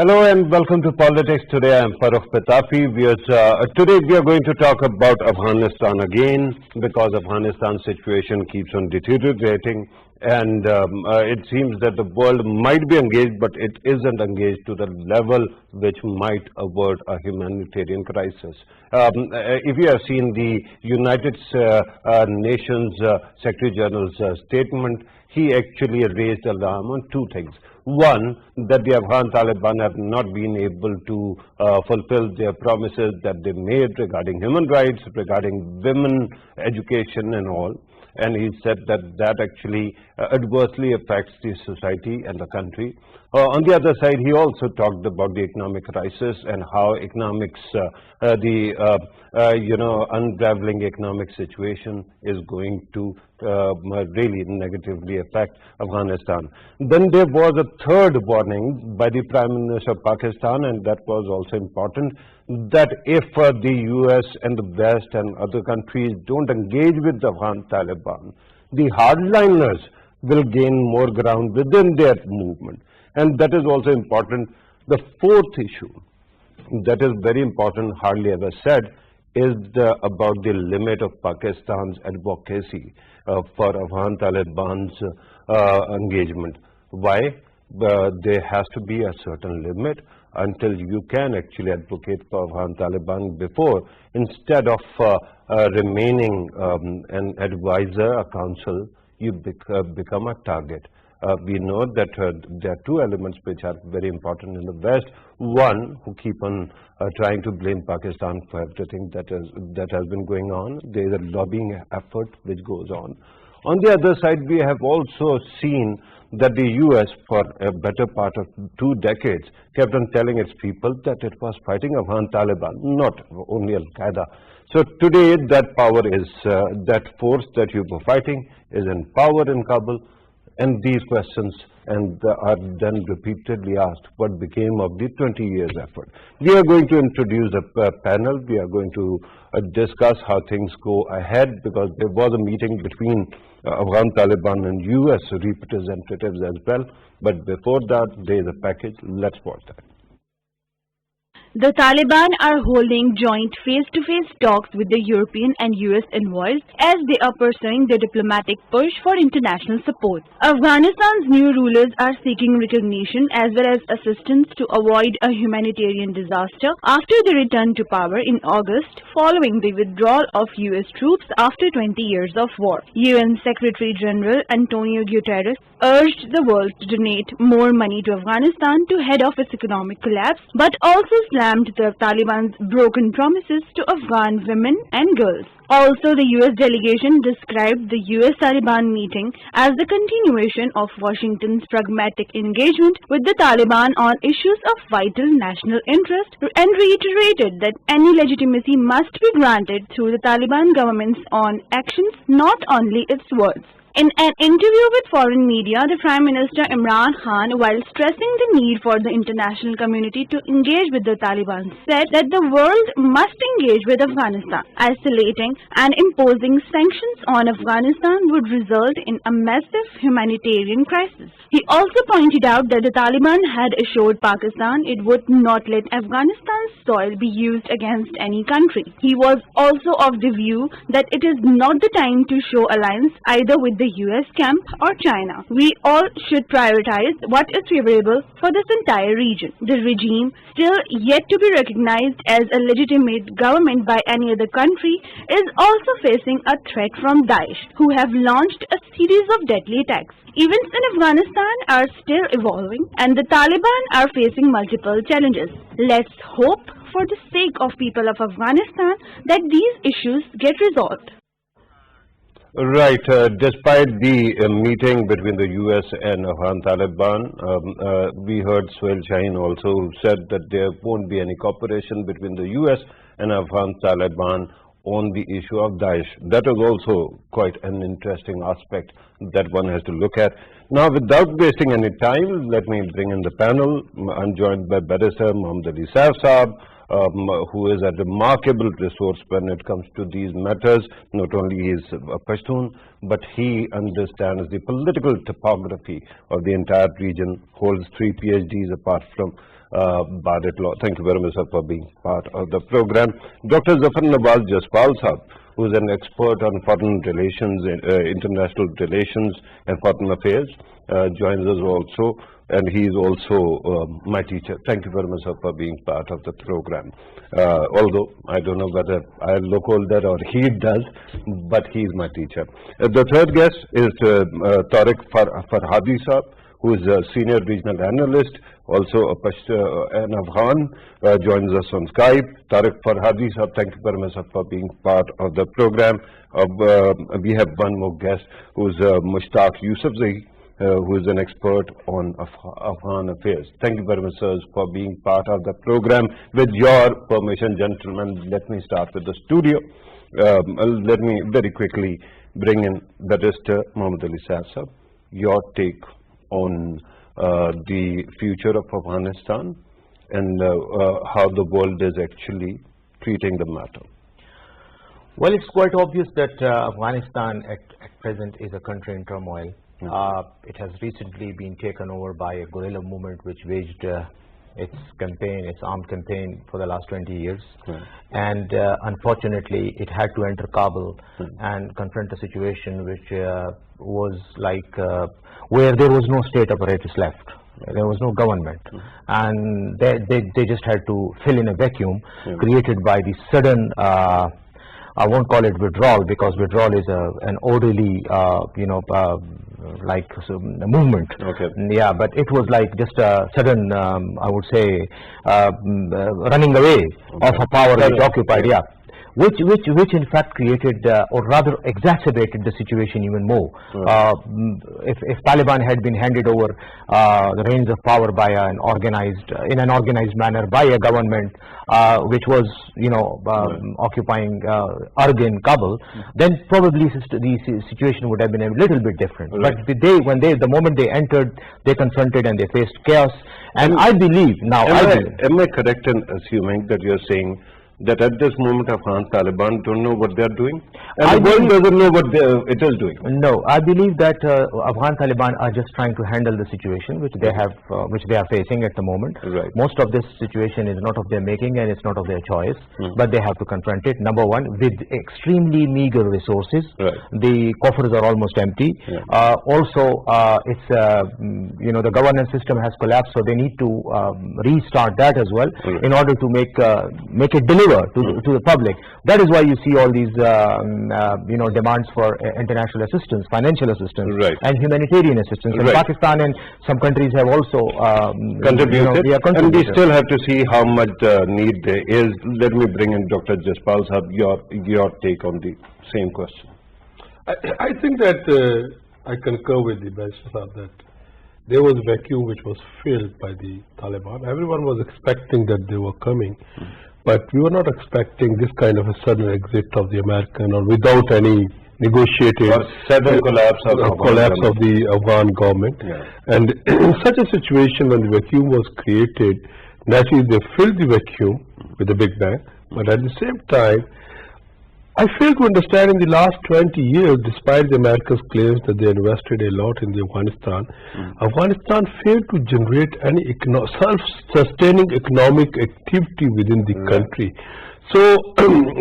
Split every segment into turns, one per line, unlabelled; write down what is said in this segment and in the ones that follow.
Hello and welcome to Politics Today. I'm Farrukh pitafi. Today we are going to talk about Afghanistan again because Afghanistan's situation keeps on deteriorating and it seems that the world might be engaged but it isn't engaged to the level which might avert a humanitarian crisis. If you have seen the United Nations Secretary General's statement, he actually raised alarm on two things. One, that the Afghan Taliban have not been able to fulfill their promises that they made regarding human rights, regarding women, education and all. And he said that that actually adversely affects the society and the country. On the other side, he also talked about the economic crisis and how economics, unraveling economic situation is going to really negatively affect Afghanistan. Then there was a third warning by the Prime Minister of Pakistan, and that was also important, that if the US and the West and other countries don't engage with the Afghan Taliban, the hardliners will gain more ground within their movement. And that is also important. The fourth issue that is very important, hardly ever said, is about the limit of Pakistan's advocacy for Afghan Taliban's engagement. Why? There has to be a certain limit until you can actually advocate for Afghan Taliban before, instead of remaining an advisor, a counsel, you become a target. We know that there are two elements which are very important in the West. One, who keep on trying to blame Pakistan for everything that has been going on. There is a lobbying effort which goes on. On the other side, we have also seen that the US, for a better part of 2 decades, kept on telling its people that it was fighting Afghan Taliban, not only Al-Qaeda. So today, that power is, that force that you were fighting is in power in Kabul. And these questions are then repeatedly asked, what became of the 20 years effort? We are going to introduce a panel. We are going to discuss how things go ahead, because there was a meeting between Afghan Taliban and US representatives as well. But before that, there is a package. Let's watch that.
The Taliban are holding joint face-to-face talks with the European and US envoys as they are pursuing their diplomatic push for international support. Afghanistan's new rulers are seeking recognition as well as assistance to avoid a humanitarian disaster after they returned to power in August following the withdrawal of US troops after 20 years of war. UN Secretary General Antonio Guterres urged the world to donate more money to Afghanistan to head off its economic collapse, but also slammed the Taliban's broken promises to Afghan women and girls. Also, the US delegation described the US-Taliban meeting as the continuation of Washington's pragmatic engagement with the Taliban on issues of vital national interest and reiterated that any legitimacy must be granted through the Taliban government's own actions, not only its words. In an interview with foreign media, the Prime Minister Imran Khan, while stressing the need for the international community to engage with the Taliban, said that the world must engage with Afghanistan. Isolating and imposing sanctions on Afghanistan would result in a massive humanitarian crisis. He also pointed out that the Taliban had assured Pakistan it would not let Afghanistan's soil be used against any country. He was also of the view that it is not the time to show alliance either with the US camp or China. We all should prioritize what is favorable for this entire region. The regime, still yet to be recognized as a legitimate government by any other country, is also facing a threat from Daesh, who have launched a series of deadly attacks. Events in Afghanistan are still evolving and the Taliban are facing multiple challenges. Let's hope, for the sake of people of Afghanistan, that these issues get resolved.
Right. Despite the meeting between the US and Afghan Taliban, we heard Suhail Shaheen also said that there won't be any cooperation between the US and Afghan Taliban on the issue of Daesh. That is also quite an interesting aspect that one has to look at. Now, without wasting any time, let me bring in the panel. I'm joined by Barrister Mohammad Ali Saab, who is a remarkable resource when it comes to these matters. Not only is a Pashtun, but he understands the political topography of the entire region, holds 3 PhDs apart from Badat Law. Thank you very much, sir, for being part of the program. Dr. Zafar Nawaz Jaspal Sahab, who is an expert on foreign relations, international relations and foreign affairs, joins us also, and he is also my teacher. Thank you very much, sir, for being part of the program. Although I don't know whether I look older or he does, but he is my teacher. The third guest is Tariq Farhadi Sahab, who is a senior regional analyst, also an Afghan, joins us on Skype. Tariq Farhadi Sahab, thank you very much, sir, for being part of the program. We have one more guest, who is Mushtaq Yousafzai, who is an expert on Afghan affairs. Thank you very much, sir, for being part of the program. With your permission, gentlemen, let me start with the studio. Let me very quickly bring in Barrister Mohammad Ali Sahab. Your take on the future of Afghanistan and how the world is actually treating the matter.
Well, it's quite obvious that Afghanistan at present is a country in turmoil. It has recently been taken over by a guerrilla movement which waged its campaign, its armed campaign for the last 20 years. And unfortunately, it had to enter Kabul and confront a situation which was like where there was no state apparatus left. There was no government, and they just had to fill in a vacuum created by the sudden, I won't call it withdrawal, because withdrawal is an orderly, like a movement. Yeah, but it was like just a sudden, I would say, running away of a power which occupied. Yeah. Which in fact created or rather exacerbated the situation even more. If Taliban had been handed over the reins of power by an organized manner by a government which was occupying Argin, Kabul, then probably the situation would have been a little bit different. But the moment they entered, they confronted and they faced chaos. And I believe now.
Am I correct in assuming that you're saying that at this moment Afghan Taliban don't know what they are doing, and the world doesn't know what it is doing?
No, I believe that Afghan Taliban are just trying to handle the situation which they have, which they are facing at the moment. Most of this situation is not of their making and it's not of their choice, but they have to confront it. Number one, with extremely meager resources, the coffers are almost empty. Also, it's the governance system has collapsed, so they need to restart that as well in order to make it deliver to the public. That is why you see all these demands for international assistance, financial assistance, and humanitarian assistance. And Pakistan and some countries have also
contributed, and we still have to see how much need there is. Let me bring in Dr. Jaspal Sahab, your take on the same question.
I think that I concur with the Barrister Sahab that there was a vacuum which was filled by the Taliban. Everyone was expecting that they were coming, but we were not expecting this kind of a sudden exit of the American, or without any negotiated
sudden collapse of
the Afghan government. And in such a situation, when the vacuum was created, naturally they filled the vacuum with a big bang. But at the same time, I fail to understand, in the last 20 years, despite the Americans' claims that they invested a lot in the Afghanistan, Afghanistan failed to generate any self-sustaining economic activity within the country. So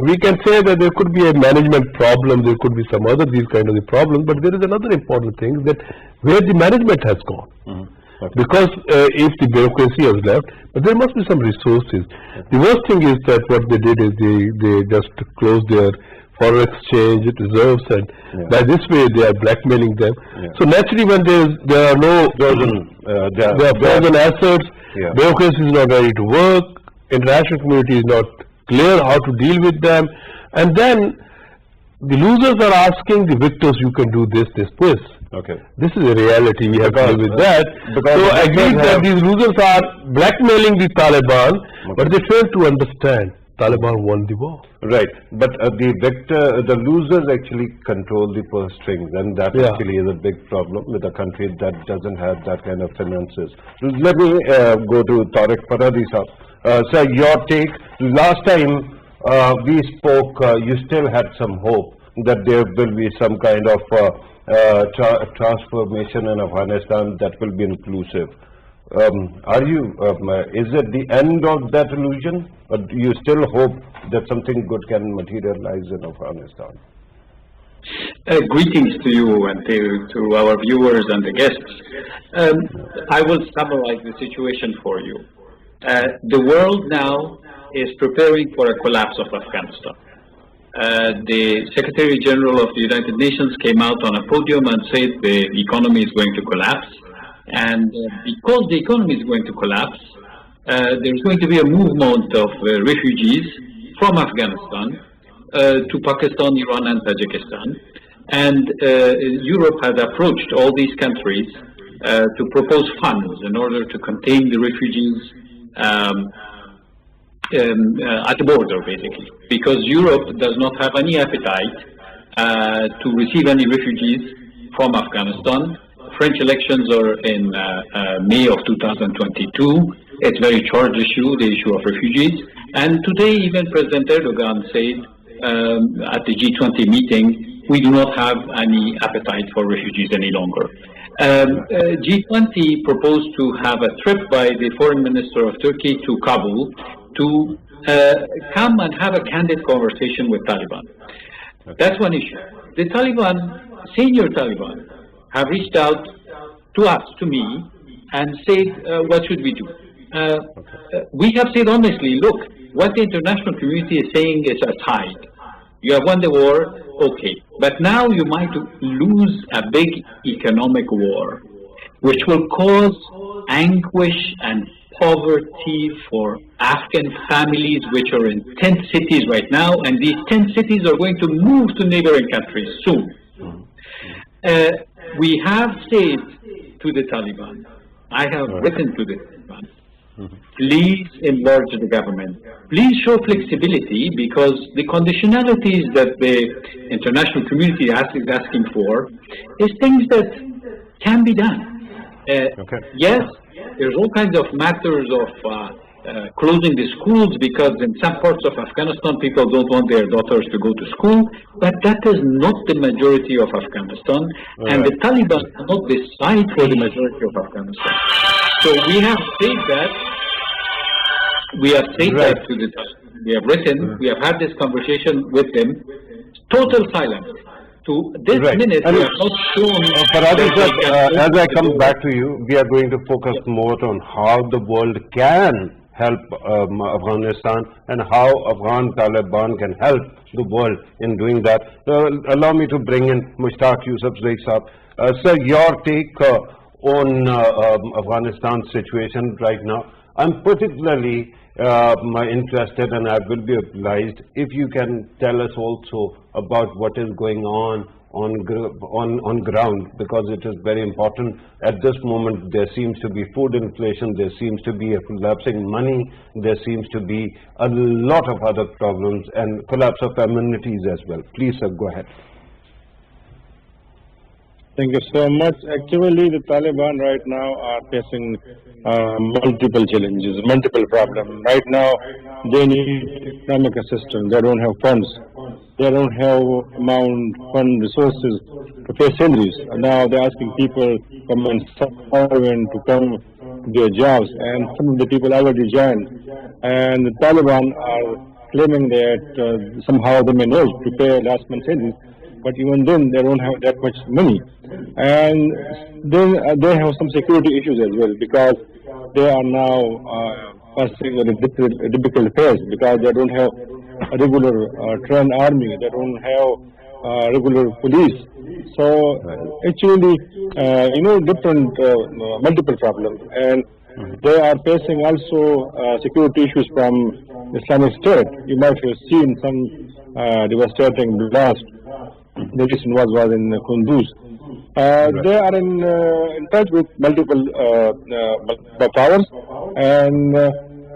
we can say that there could be a management problem, there could be some other these kind of the problems, but there is another important thing, that where the management has gone. Because if the bureaucracy has left, but there must be some resources. The worst thing is that what they did is they just closed their foreign exchange reserves, and by this way they are blackmailing them. So naturally, when there are no frozen assets, bureaucracy is not ready to work, international community is not clear how to deal with them, and then the losers are asking the victors, you can do this. This is a reality, we have to live with that. So I agree that these losers are blackmailing the Taliban, but they fail to understand Taliban won the war.
But the losers actually control the purse strings, and that actually is a big problem with a country that doesn't have that kind of finances. Let me go to Tariq Farhadi Sahab. Sir, your take. Last time we spoke, you still had some hope that there will be some kind of transformation in Afghanistan that will be inclusive. Are you, is it the end of that illusion, or do you still hope that something good can materialize in Afghanistan?
Greetings to you and to our viewers and the guests. I will summarize the situation for you. The world now is preparing for a collapse of Afghanistan. The Secretary General of the United Nations came out on a podium and said the economy is going to collapse. And because the economy is going to collapse, there's going to be a movement of refugees from Afghanistan to Pakistan, Iran, and Tajikistan. And Europe has approached all these countries to propose funds in order to contain the refugees at the border, basically, because Europe does not have any appetite to receive any refugees from Afghanistan. French elections are in May of 2022. It's a very charged issue, the issue of refugees. And today, even President Erdogan said at the G20 meeting, we do not have any appetite for refugees any longer. G20 proposed to have a trip by the foreign minister of Turkey to Kabul to come and have a candid conversation with Taliban. That's one issue. The Taliban, senior Taliban, have reached out to us, to me, and said, what should we do? We have said honestly, look, what the international community is saying is aside. You have won the war, okay. But now you might lose a big economic war, which will cause anguish and poverty for Afghan families, which are in 10 cities right now, and these 10 cities are going to move to neighboring countries soon. We have said to the Taliban, I have written to the Taliban, please enlarge the government. Please show flexibility, because the conditionalities that the international community is asking for is things that can be done. Yes, there's all kinds of matters of closing the schools, because in some parts of Afghanistan people don't want their daughters to go to school, but that is not the majority of Afghanistan, and the Taliban cannot decide for the majority of Afghanistan. So we have said that, to the Taliban. We have written, we have had this conversation with them, total silence. To this minute, we have not shown...
as I come back to you, we are going to focus more on how the world can help Afghanistan and how Afghan Taliban can help the world in doing that. Allow me to bring in Mushtaq Yusuf Saab. Sir, your take on Afghanistan's situation right now. I'm particularly interested, and I will be obliged if you can tell us also about what is going on ground, because it is very important. At this moment, there seems to be food inflation, there seems to be a collapsing money, there seems to be a lot of other problems and collapse of amenities as well. Please, sir, go ahead.
Thank you so much. Actually, the Taliban right now are facing multiple challenges, multiple problems. Right now, they need economic assistance. They don't have funds. They don't have fund resources to pay salaries. Now they're asking people to come to their jobs, and some of the people already joined. And the Taliban are claiming that somehow they managed to pay last month's salaries. But even then, they don't have that much money. And then they have some security issues as well, because they are now passing a difficult phase, because they don't have a regular trained army, they don't have regular police. So actually, different multiple problems. And they are facing also security issues from Islamic State. You might have seen some devastating blast. The recent was in Kunduz. They are in touch with multiple powers, and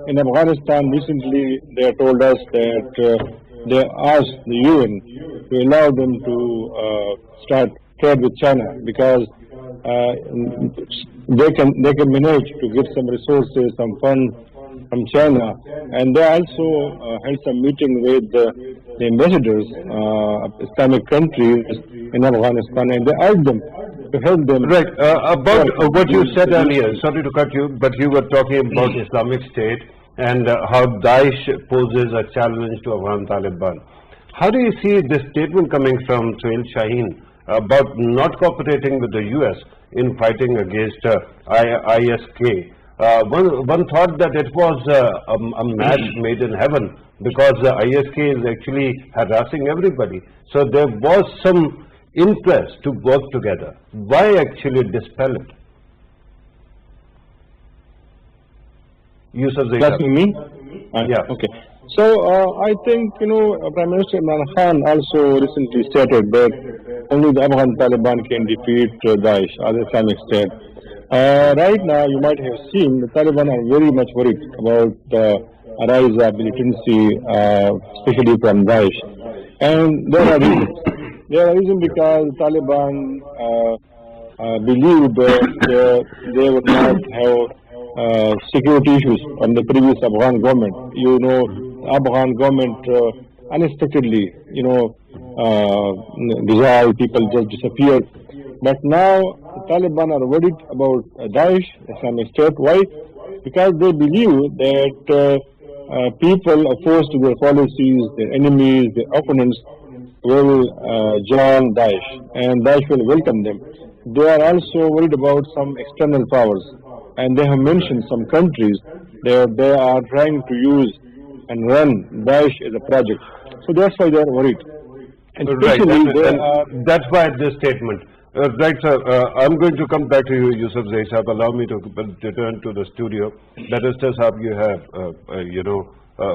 in Afghanistan recently they told us that they asked the UN to allow them to start trade with China, because they can manage to get some resources, some funds from China. And they also held some meeting with the ambassadors of Islamic countries in Afghanistan, and they asked them to help them.
Right. About what you said earlier, sorry to cut you, but you were talking about Islamic State and how Daesh poses a challenge to Afghan Taliban. How do you see this statement coming from Suhail Shaheen about not cooperating with the US in fighting against ISK? One thought that it was a match made in heaven because ISK is actually harassing everybody. So there was some interest to work together. Why actually dispel it? Yusuf Zaid.
Asking me?
Yeah.
Okay. So I think, Prime Minister Imran Khan also recently stated that only the Afghan Taliban can defeat Daesh or the Islamic State. Right now, you might have seen the Taliban are very much worried about the rise of militancy, especially from Daesh. And there are reasons. There are reasons because the Taliban believe that they would not have security issues from the previous Afghan government. Afghan government unexpectedly, dissolved, people just disappeared. But now the Taliban are worried about Daesh, Islamic State. Why? Because they believe that people opposed to their policies, their enemies, their opponents will join Daesh, and Daesh will welcome them. They are also worried about some external powers, and they have mentioned some countries that they are trying to use and run Daesh as a project. So that's why they are worried. And especially
that's why this statement. Right, sir. I'm going to come back to you, Yusuf Zaid Sahab. Allow me to return to the studio. Barrister Sahab, you have,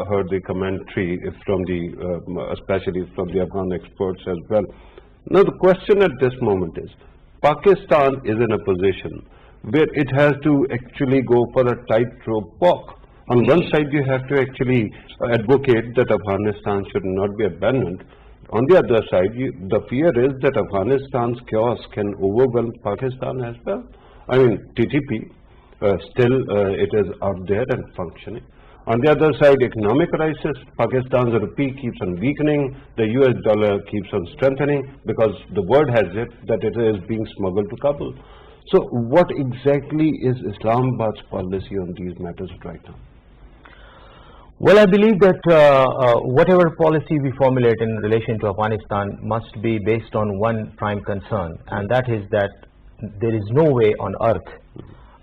heard the commentary from especially from the Afghan experts as well. Now, the question at this moment is, Pakistan is in a position where it has to actually go for a tightrope walk. On one side, you have to actually advocate that Afghanistan should not be abandoned. On the other side, the fear is that Afghanistan's chaos can overwhelm Pakistan as well. I mean, TTP, still it is out there and functioning. On the other side, economic crisis, Pakistan's rupee keeps on weakening, the US dollar keeps on strengthening because the word has it that it is being smuggled to Kabul. So what exactly is Islamabad's policy on these matters right now?
Well, I believe that whatever policy we formulate in relation to Afghanistan must be based on one prime concern, and that is that there is no way on earth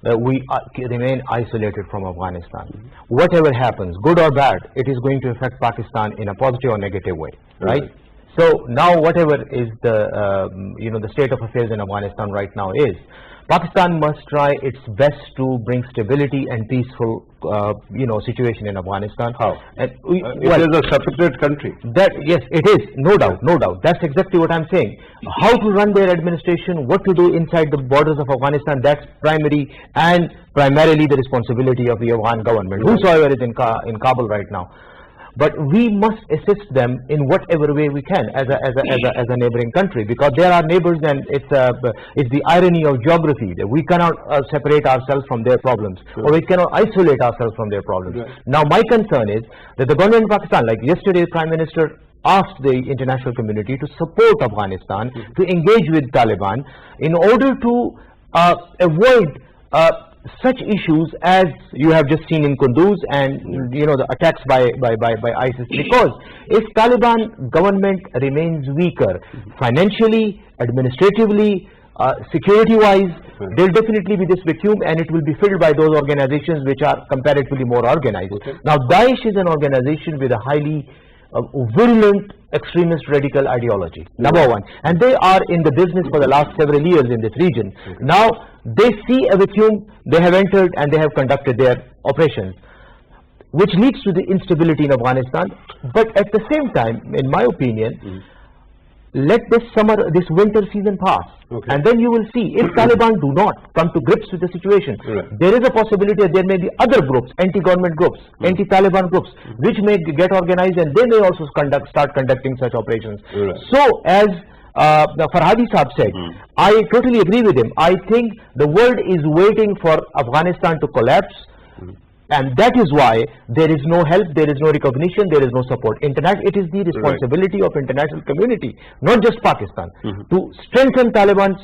that we remain isolated from Afghanistan. Whatever happens, good or bad, it is going to affect Pakistan in a positive or negative way, right? So now whatever is the state of affairs in Afghanistan right now is, Pakistan must try its best to bring stability and peaceful, situation in Afghanistan.
How? It is a separate country.
Yes, it is. No doubt, no doubt. That's exactly what I'm saying. How to run their administration, what to do inside the borders of Afghanistan, that's primarily the responsibility of the Afghan government, whosoever is in Kabul right now. But we must assist them in whatever way we can as a neighboring country, because they are our neighbors, and it's the irony of geography that we cannot separate ourselves from their problems, or we cannot isolate ourselves from their problems. Now, my concern is that the government of Pakistan, like yesterday, the Prime Minister asked the international community to support Afghanistan, to engage with Taliban in order to avoid such issues as you have just seen in Kunduz and the attacks by ISIS, because if Taliban government remains weaker financially, administratively, security-wise, there will definitely be this vacuum, and it will be filled by those organizations which are comparatively more organized. Now, Daesh is an organization with a highly virulent extremist radical ideology, number one, and they are in the business for the last several years in this region. Now they see a vacuum, they have entered and they have conducted their operations, which leads to the instability in Afghanistan. But at the same time, in my opinion, let this winter season pass, and then you will see, if Taliban do not come to grips with the situation, there is a possibility that there may be other groups, anti-government groups, anti-Taliban groups, which may get organized, and they may also start conducting such operations. So, as Farhadi Saab said, I totally agree with him. I think the world is waiting for Afghanistan to collapse, And that is why there is no help, there is no recognition, there is no support. It is the responsibility of international community, not just Pakistan, to strengthen Taliban's,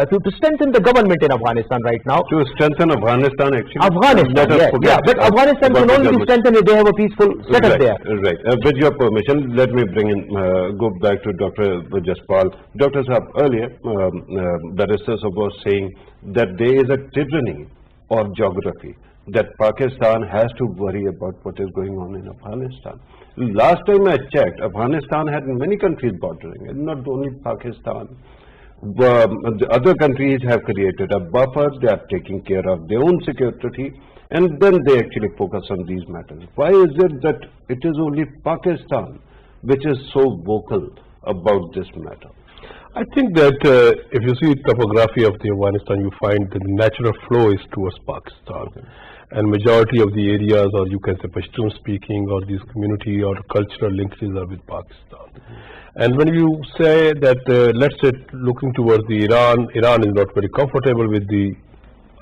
to strengthen the government in Afghanistan right now.
To strengthen Afghanistan, actually.
Afghanistan, but Afghanistan can only be strengthened if they have a peaceful setup there.
Right. With your permission, let me bring in, go back to Dr. Jaspal. Dr. Saab, earlier, Barrister was saying that there is a tyranny of geography, that Pakistan has to worry about what is going on in Afghanistan. Last time I checked, Afghanistan had many countries bordering, and not only Pakistan. The other countries have created a buffer, they are taking care of their own security, and then they actually focus on these matters. Why is it that it is only Pakistan which is so vocal about this matter?
I think that if you see topography of the Afghanistan, you find that the natural flow is towards Pakistan. And majority of the areas, or you can say Pashtun speaking, or these community or cultural linkages are with Pakistan. And when you say that, let's say looking towards the Iran is not very comfortable with the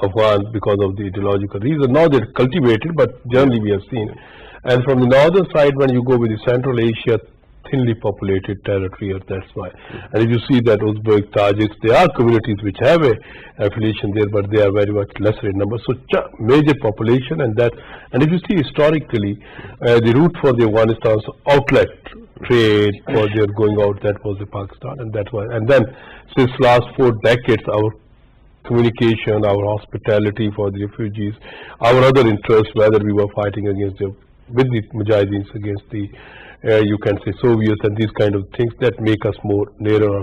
Afghans because of the ideological reason. Now they're cultivated, but generally we have seen. And from the northern side, when you go with the Central Asia, thinly populated territory, or that's why. And if you see that Uzbek, Tajiks, there are communities which have a affiliation there, but they are very much lesser in number. So major population, and if you see historically, the route for the Afghanistan's outlet trade for their going out, that was the Pakistan, and that's why. And then since last 4 decades, our communication, our hospitality for the refugees, our other interests, whether we were fighting against with the Mujahideens against the you can say Soviets and these kind of things that make us more nearer.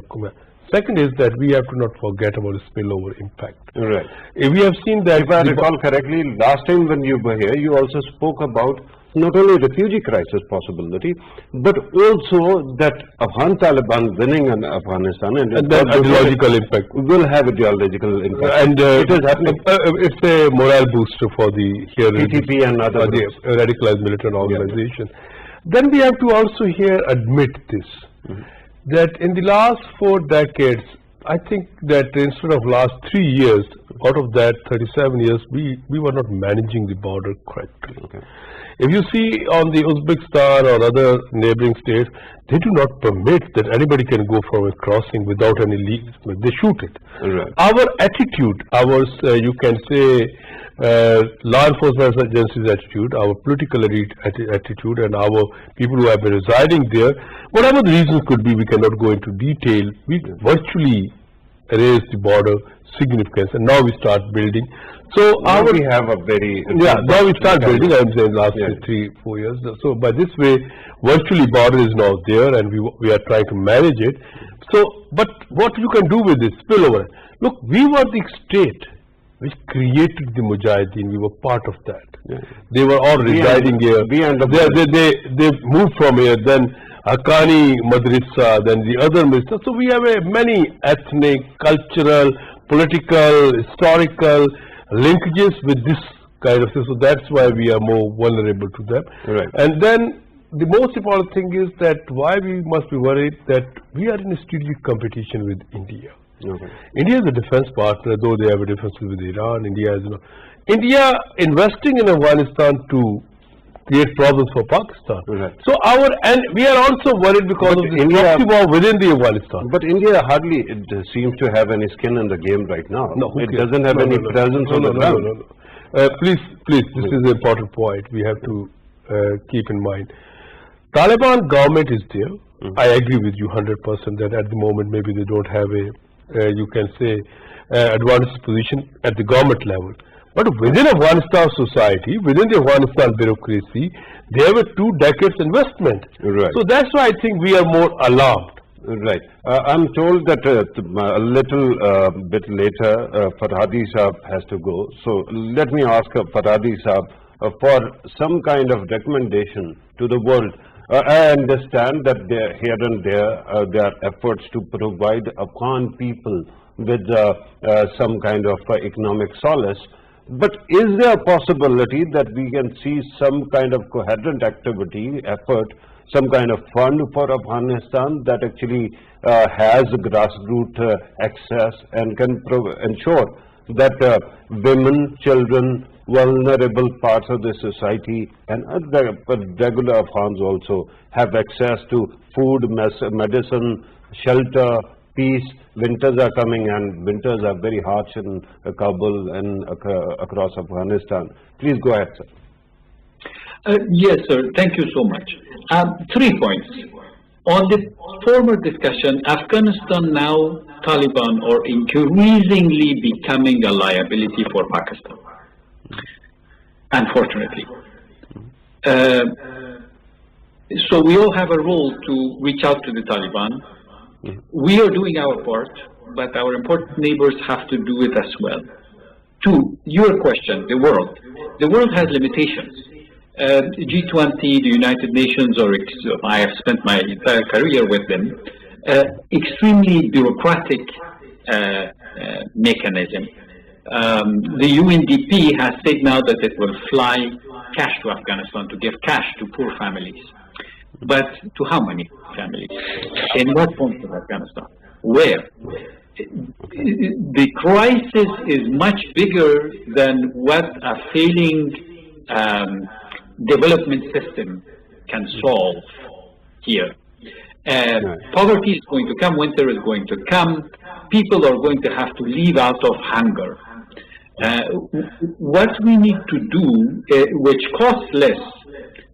Second is that we have to not forget about the spillover impact.
Right.
If we have seen that,
if I recall correctly, last time when you were here, you also spoke about not only refugee crisis possibility, but also that Afghan Taliban winning in Afghanistan and
that ideological impact
will have ideological impact.
And
it is happening.
It's a morale booster for the
PTP and other
radicalized militant organizations. Then we have to also here admit this, that in the last 4 decades, I think that instead of last 3 years, out of that 37 years, we were not managing the border correctly. If you see on the Uzbekistan or other neighboring states, they do not permit that anybody can go from a crossing without any legal, they shoot it.
Right.
Our attitude, you can say, law enforcement agencies' attitude, our political elite attitude, and our people who have been residing there, whatever the reasons could be, we cannot go into detail. We virtually raised the border significance, and now we start building. So
now we have a very
now we start building. I'm saying last 3-4 years. So by this way, virtually border is now there, and we are trying to manage it. So, but what you can do with this spillover? Look, we were the state which created the Mujahideen. We were part of that. They were all residing here. They moved from here. Then Haqqani Madrasa, then the other madrasa. So we have many ethnic, cultural, political, historical linkages with this kind of thing. So that's why we are more vulnerable to them.
Right.
And then the most important thing is that why we must be worried that we are in a strategic competition with India. India is a defense partner, though they have a difference with Iran. India investing in Afghanistan to create problems for Pakistan. So we are also worried because of the proxy war within the Afghanistan.
But India hardly seems to have any skin in the game right now.
No,
it doesn't have any presence on the ground.
Please, this is an important point we have to keep in mind. Taliban government is there. I agree with you 100% that at the moment maybe they don't have you can say advantage position at the government level. But within Afghanistan society, within the Afghanistan bureaucracy, they have a 2 decades investment.
Right.
So that's why I think we are more alarmed.
Right. I'm told that a little bit later, Farhadi Saab has to go. So let me ask Farhadi Saab for some kind of recommendation to the world. I understand that here and there are efforts to provide Afghan people with some kind of economic solace. But is there a possibility that we can see some kind of coherent activity, effort, some kind of fund for Afghanistan that actually has grassroots access and can ensure that women, children vulnerable parts of the society, and regular Afghans also have access to food, medicine, shelter, peace. Winters are coming, and winters are very harsh in Kabul and across Afghanistan. Please go ahead, sir.
Yes, sir. Thank you so much. 3 points. On the former discussion, Afghanistan now, Taliban are increasingly becoming a liability for Pakistan, unfortunately. So we all have a role to reach out to the Taliban. We are doing our part, but our important neighbors have to do it as well. 2, your question, the world. The world has limitations. G20, the United Nations, or I have spent my entire career with them, extremely bureaucratic mechanism. The UNDP has said now that it will fly cash to Afghanistan, to give cash to poor families. But to how many families? In what point of Afghanistan? Where? The crisis is much bigger than what a failing development system can solve here. Poverty is going to come, winter is going to come, people are going to have to live out of hunger. What we need to do, which costs less,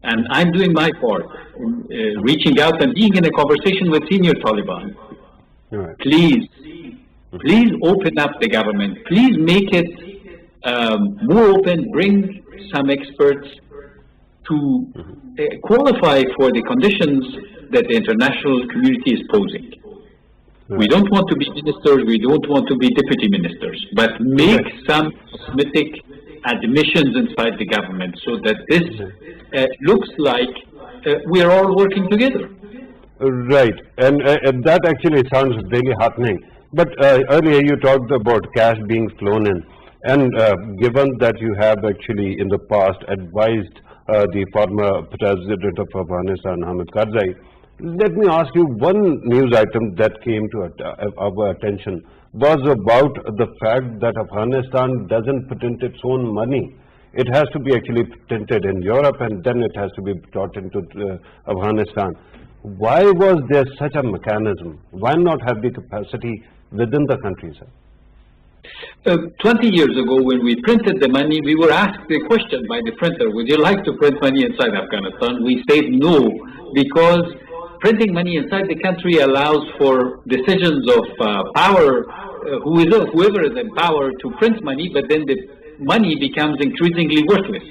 and I'm doing my part, reaching out and being in a conversation with senior Taliban. Please open up the government. Please make it more open. Bring some experts to qualify for the conditions that the international community is posing. We don't want to be ministers. We don't want to be deputy ministers. But make some cosmetic admissions inside the government so that this looks like we are all working together.
Right, and that actually sounds really heartening. But earlier you talked about cash being flown in, and given that you have actually in the past advised the former president of Afghanistan, Hamid Karzai, let me ask you, one news item that came to our attention was about the fact that Afghanistan doesn't print its own money. It has to be actually printed in Europe, and then it has to be brought into Afghanistan. Why was there such a mechanism? Why not have the capacity within the country, sir?
20 years ago, when we printed the money, we were asked the question by the printer, would you like to print money inside Afghanistan? We said no, because printing money inside the country allows for decisions of power, whoever is in power to print money, but then the money becomes increasingly worthless.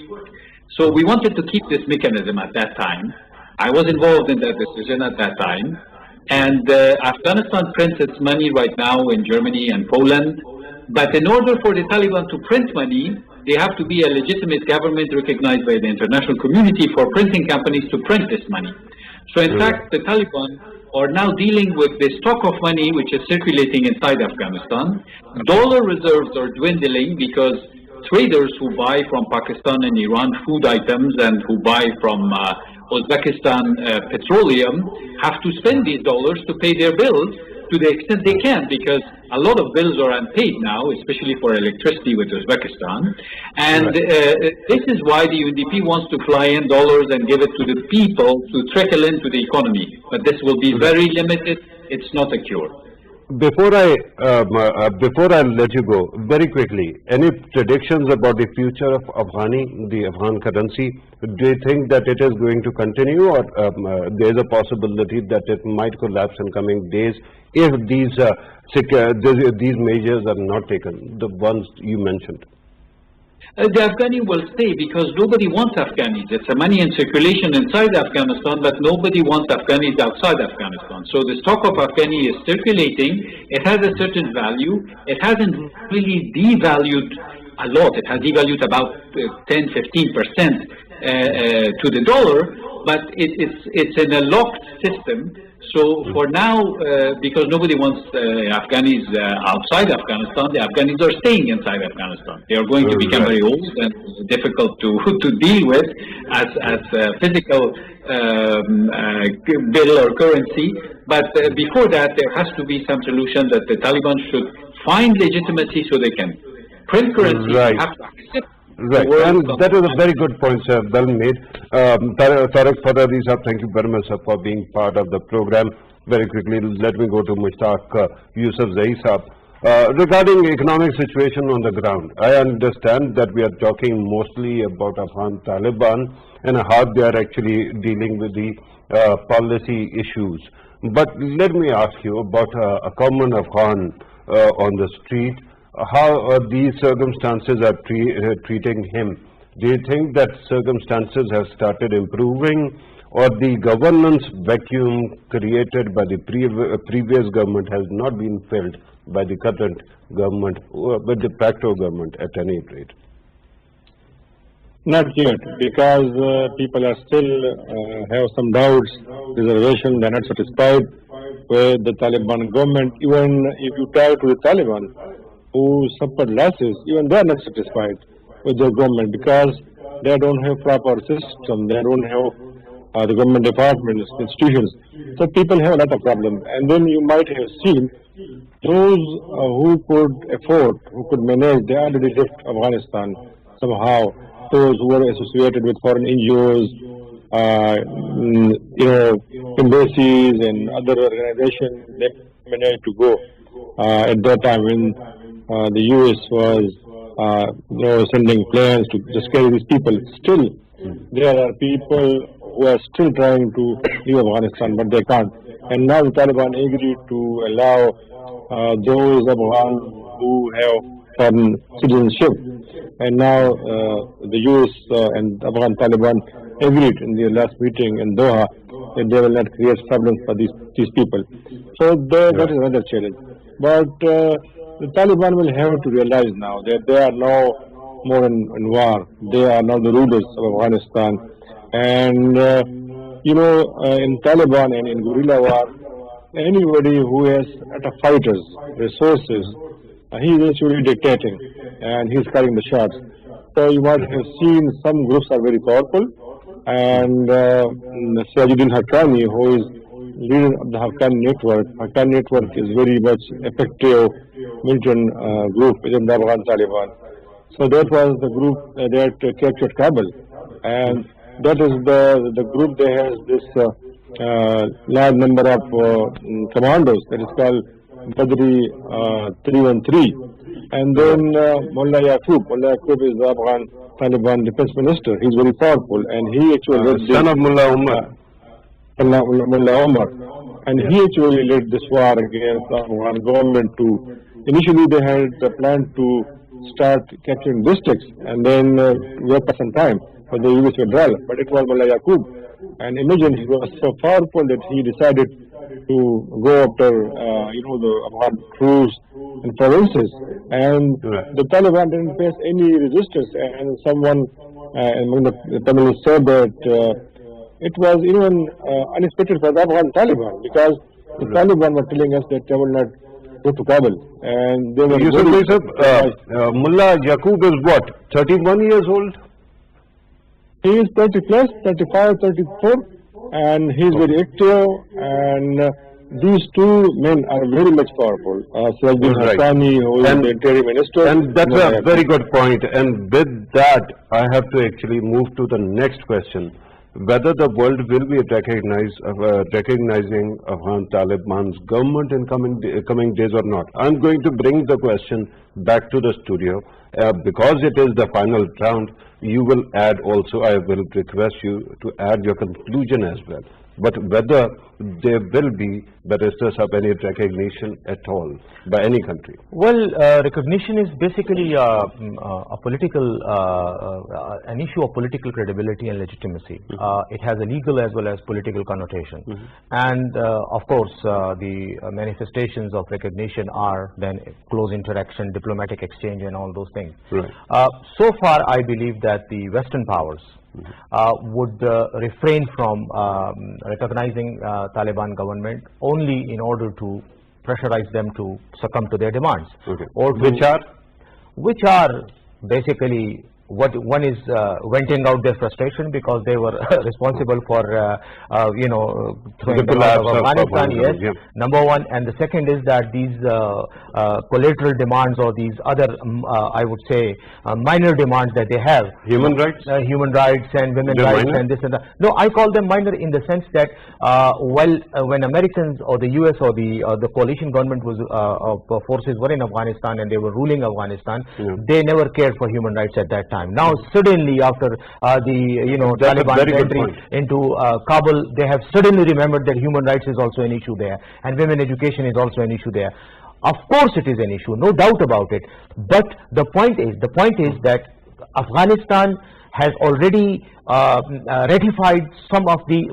So we wanted to keep this mechanism at that time. I was involved in that decision at that time. And Afghanistan prints its money right now in Germany and Poland. But in order for the Taliban to print money, they have to be a legitimate government recognized by the international community for printing companies to print this money. So in fact, the Taliban are now dealing with the stock of money which is circulating inside Afghanistan. Dollar reserves are dwindling because traders who buy from Pakistan and Iran food items and who buy from Uzbekistan petroleum have to spend these dollars to pay their bills to the extent they can, because a lot of bills are unpaid now, especially for electricity with Uzbekistan. And this is why the UNDP wants to fly in dollars and give it to the people to trickle into the economy. But this will be very limited. It's not a cure.
Before I let you go, very quickly, any predictions about the future of Afghani, the Afghan currency? Do you think that it is going to continue, or there is a possibility that it might collapse in coming days if these measures are not taken, the ones you mentioned?
The Afghani will stay because nobody wants Afghanis. It's a money in circulation inside Afghanistan, but nobody wants Afghanis outside Afghanistan. So the stock of Afghani is circulating. It has a certain value. It hasn't really devalued a lot. It has devalued about 10-15% to the dollar, but it's in a locked system. So for now, because nobody wants Afghanis outside Afghanistan, the Afghanis are staying inside Afghanistan. They are going to become very old and difficult to deal with as physical bill or currency. But before that, there has to be some solution that the Taliban should find legitimacy so they can print currency.
Right. Right, and that is a very good point, sir. Well made. Farrukh Fadadi sir, thank you very much, sir, for being part of the program. Very quickly, let me go to Mushtaq Yusuf Zai sir. Regarding economic situation on the ground, I understand that we are talking mostly about Afghan Taliban and how they are actually dealing with the policy issues. But let me ask you about a common Afghan on the street, how these circumstances are treating him. Do you think that circumstances have started improving, or the governance vacuum created by the previous government has not been filled by the current government, by the practical government at any rate?
Not yet, because people are still have some doubts, reservation, they are not satisfied with the Taliban government. Even if you talk to the Taliban, who suffered losses, even they are not satisfied with their government, because they don't have proper system, they don't have the government departments, institutions. So people have a lot of problems. And then you might have seen those who could afford, who could manage, they already left Afghanistan somehow. Those who were associated with foreign NGOs, embassies and other organizations, they managed to go at that time when the US was sending planes to just carry these people. Still, there are people who are still trying to leave Afghanistan, but they can't. And now the Taliban agreed to allow those Afghan who have foreign citizenship. And now the US and Afghan Taliban agreed in their last meeting in Doha that they will not create problems for these people. So that is another challenge. But the Taliban will have to realize now that they are no more in war. They are now the rulers of Afghanistan. And in Taliban and in guerrilla war, anybody who has fighters, resources, he is actually dictating, and he is carrying the shots. So you might have seen some groups are very powerful, and Siajuddin Haqqani, who is leader of the Haqqani network. Haqqani network is very much effective militant group within the Afghan Taliban. So that was the group that captured Kabul, and that is the group that has this large number of commandos, that is called Badri 313. And then Mullah Yaqub is the Afghan Taliban defense minister. He's very powerful, and he actually led
son of Mullah Umar.
Mullah Umar. And he actually led this war against the Afghan government initially they had the plan to start capturing districts and then wait for some time for the US withdrawal. But it was Mullah Yaqub. And imagine he was so powerful that he decided to go after, the Afghan troops and provinces. And the Taliban didn't face any resistance. And someone among the Tamils said that it was even unexpected for the Afghan Taliban, because the Taliban were telling us that they will not go to Kabul. And they were
Mullah Yaqub is what, 31 years old?
He is 30 plus, 35, 34, and he is very active, and these two men are very much powerful. Siajuddin Haqqani, who is the interior minister.
And that's a very good point. And with that, I have to actually move to the next question. Whether the world will be recognizing Afghan Taliban's government in coming days or not. I'm going to bring the question back to the studio. Because it is the final round, you will add also, I will request you to add your conclusion as well. But whether there will be, barristers, of any recognition at all by any country?
Well, recognition is basically a political, an issue of political credibility and legitimacy. It has a legal as well as political connotation. And of course, the manifestations of recognition are then close interaction, diplomatic exchange and all those things. So far, I believe that the Western powers would refrain from recognizing Taliban government only in order to pressurize them to succumb to their demands, or to, which are basically one is venting out their frustration because they were responsible for throwing them out of Afghanistan. Yes, number one, and the second is that these collateral demands or these other I would say minor demands that they have,
human rights
and women rights and this and that. No, I call them minor in the sense that when Americans or the US or the coalition government was forces were in Afghanistan and they were ruling Afghanistan, they never cared for human rights at that time. Now suddenly after the Taliban entry into Kabul, they have suddenly remembered that human rights is also an issue there and women education is also an issue there. Of course it is an issue, no doubt about it, but the point is that Afghanistan has already ratified some of the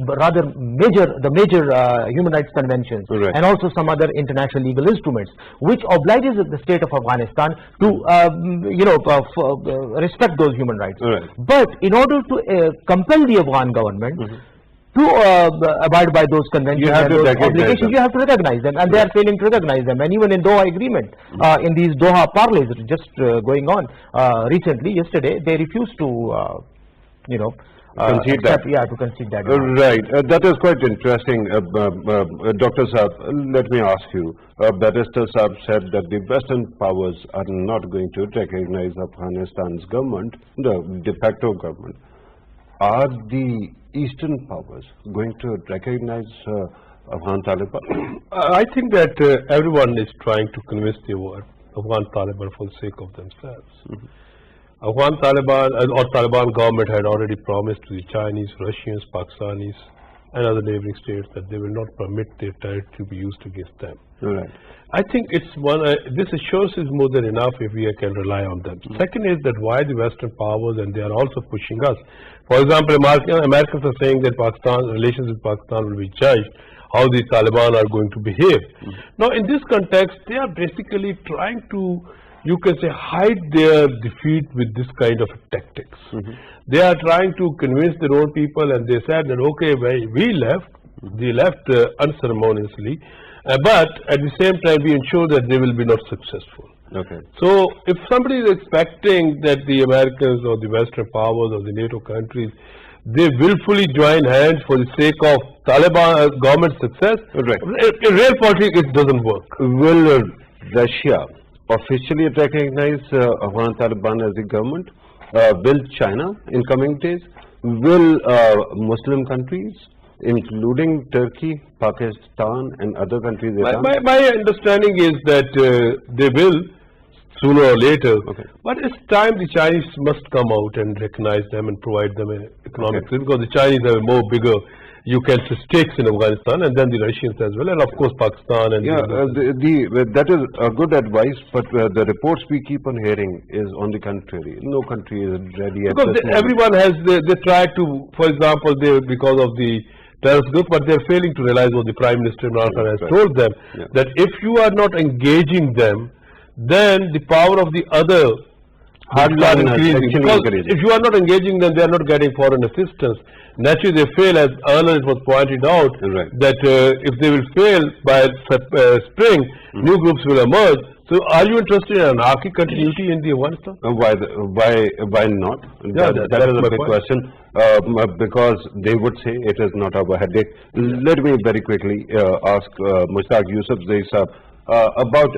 major human rights conventions, and also some other international legal instruments, which obliges the state of Afghanistan to respect those human rights. But in order to compel the Afghan government to abide by those conventions and those obligations, you have to recognize them, and they are failing to recognize them. And even in Doha agreement, in these Doha parleys just going on recently, yesterday, they refused to
concede that.
To concede that.
Right. That is quite interesting. Dr. Saab, let me ask you. Barrister Saab said that the Western powers are not going to recognize Afghanistan's government, the de facto government. Are the Eastern powers going to recognize Afghan Taliban?
I think that everyone is trying to convince the Afghan Taliban for the sake of themselves. Afghan Taliban or Taliban government had already promised to the Chinese, Russians, Pakistanis and other neighboring states that they will not permit their territory to be used against them. I think it's this assurance is more than enough if we can rely on them. Second is that why the Western powers, and they are also pushing us. For example, Americans are saying that relations with Pakistan will be judged how the Taliban are going to behave. Now in this context, they are basically trying to, you can say, hide their defeat with this kind of tactics. They are trying to convince their own people, and they said that okay, we left, they left unceremoniously, but at the same time we ensure that they will be not successful. So if somebody is expecting that the Americans or the Western powers or the NATO countries, they willfully join hands for the sake of Taliban government success, in real politics it doesn't work.
Will Russia officially recognize Afghan Taliban as a government? Will China in coming days? Will Muslim countries, including Turkey, Pakistan and other countries?
My understanding is that they will sooner or later, but it's time the Chinese must come out and recognize them and provide them economic, because the Chinese have a more bigger, you can say, stakes in Afghanistan, and then the Russians as well, and of course Pakistan. And
that is a good advice, but the reports we keep on hearing is on the contrary. No country is ready at
because everyone has, they try to, for example, because of the terrorist group, but they're failing to realize what the Prime Minister Imran Khan has told them, that if you are not engaging them, then the power of the other start increasing. Because if you are not engaging them, they are not getting foreign assistance. Naturally, they fail, as earlier it was pointed out, that if they will fail by spring, new groups will emerge. So, are you interested in anarchic continuity in the Afghanistan?
Why not? That is a big question. Because they would say it is not our headache. Let me very quickly ask Mushtaq Yusuf Zaisab about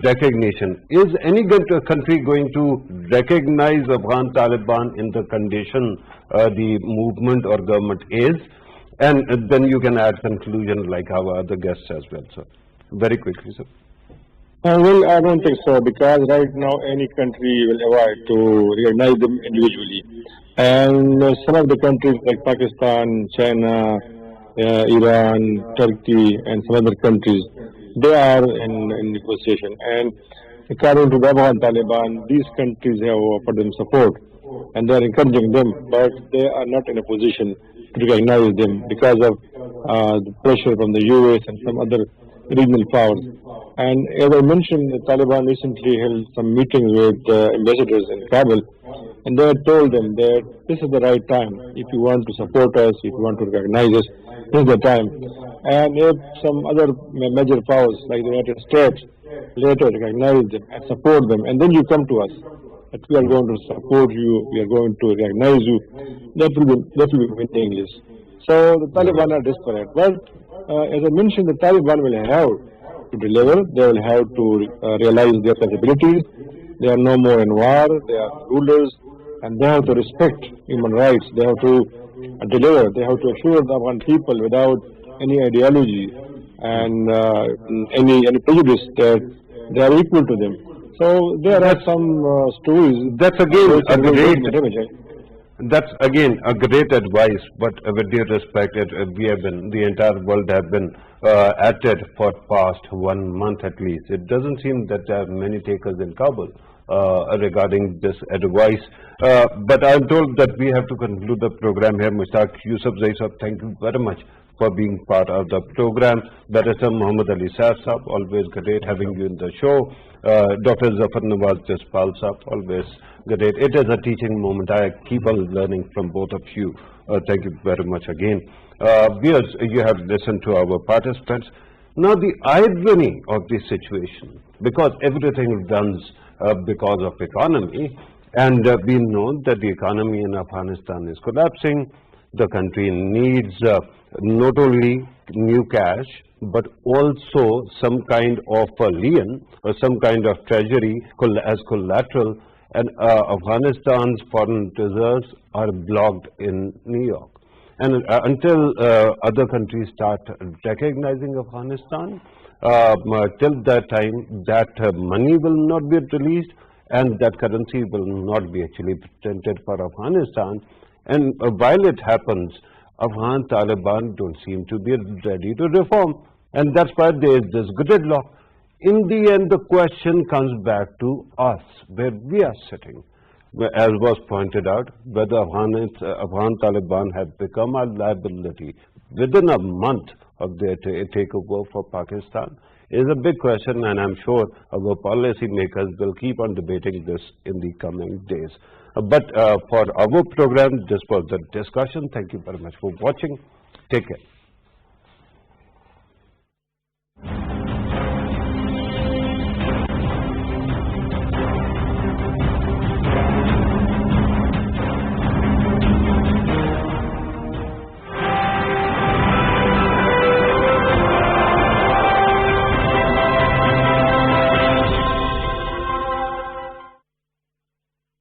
recognition. Is any country going to recognize Afghan Taliban in the condition the movement or government is? And then you can add conclusion like our other guests as well, sir. Very quickly, sir.
Well, I don't think so, because right now any country will avoid to recognize them individually. And some of the countries like Pakistan, China, Iran, Turkey and some other countries, they are in negotiation. And according to the Afghan Taliban, these countries have offered them support and they are encouraging them, but they are not in a position to recognize them because of the pressure from the US and some other regional powers. And as I mentioned, the Taliban recently held some meetings with ambassadors in Kabul, and they had told them that this is the right time. If you want to support us, if you want to recognize us, this is the time. And if some other major powers like the United States later recognize them and support them, and then you come to us. that we are going to support you, we are going to recognize you, that will be meaningless. So the Taliban are desperate. But as I mentioned, the Taliban will have to deliver. They will have to realize their capabilities. They are no more in war. They are rulers, and they have to respect human rights. They have to deliver. They have to assure the Afghan people without any ideology and any prejudice that they are equal to them. So there are some stories.
That's again a great.
damage.
That's again a great advice, but with due respect, the entire world have been at it for past 1 month at least. It doesn't seem that there are many takers in Kabul regarding this advice. But I'm told that we have to conclude the program here. Mushtaq Yusuf Zaisab, thank you very much for being part of the program. Barrister Muhammad Ali Saab, always great having you in the show. Dr. Zafar Nawaz Jaspal Saab, always great. It is a teaching moment. I keep on learning from both of you. Thank you very much again. Viewers, you have listened to our participants. Now the irony of this situation, because everything runs because of economy, and we know that the economy in Afghanistan is collapsing. The country needs not only new cash, but also some kind of a lien or some kind of treasury as collateral, and Afghanistan's foreign reserves are blocked in New York. And until other countries start recognizing Afghanistan, till that time, that money will not be released and that currency will not be actually printed for Afghanistan. And while it happens, Afghan Taliban don't seem to be ready to reform. And that's why there is this gridlock. In the end, the question comes back to us, where we are sitting. As was pointed out, whether Afghan Taliban have become a liability within a month of their takeover for Pakistan is a big question, and I'm sure our policy makers will keep on debating this in the coming days. But for our program, this was the discussion. Thank you very much for watching. Take care.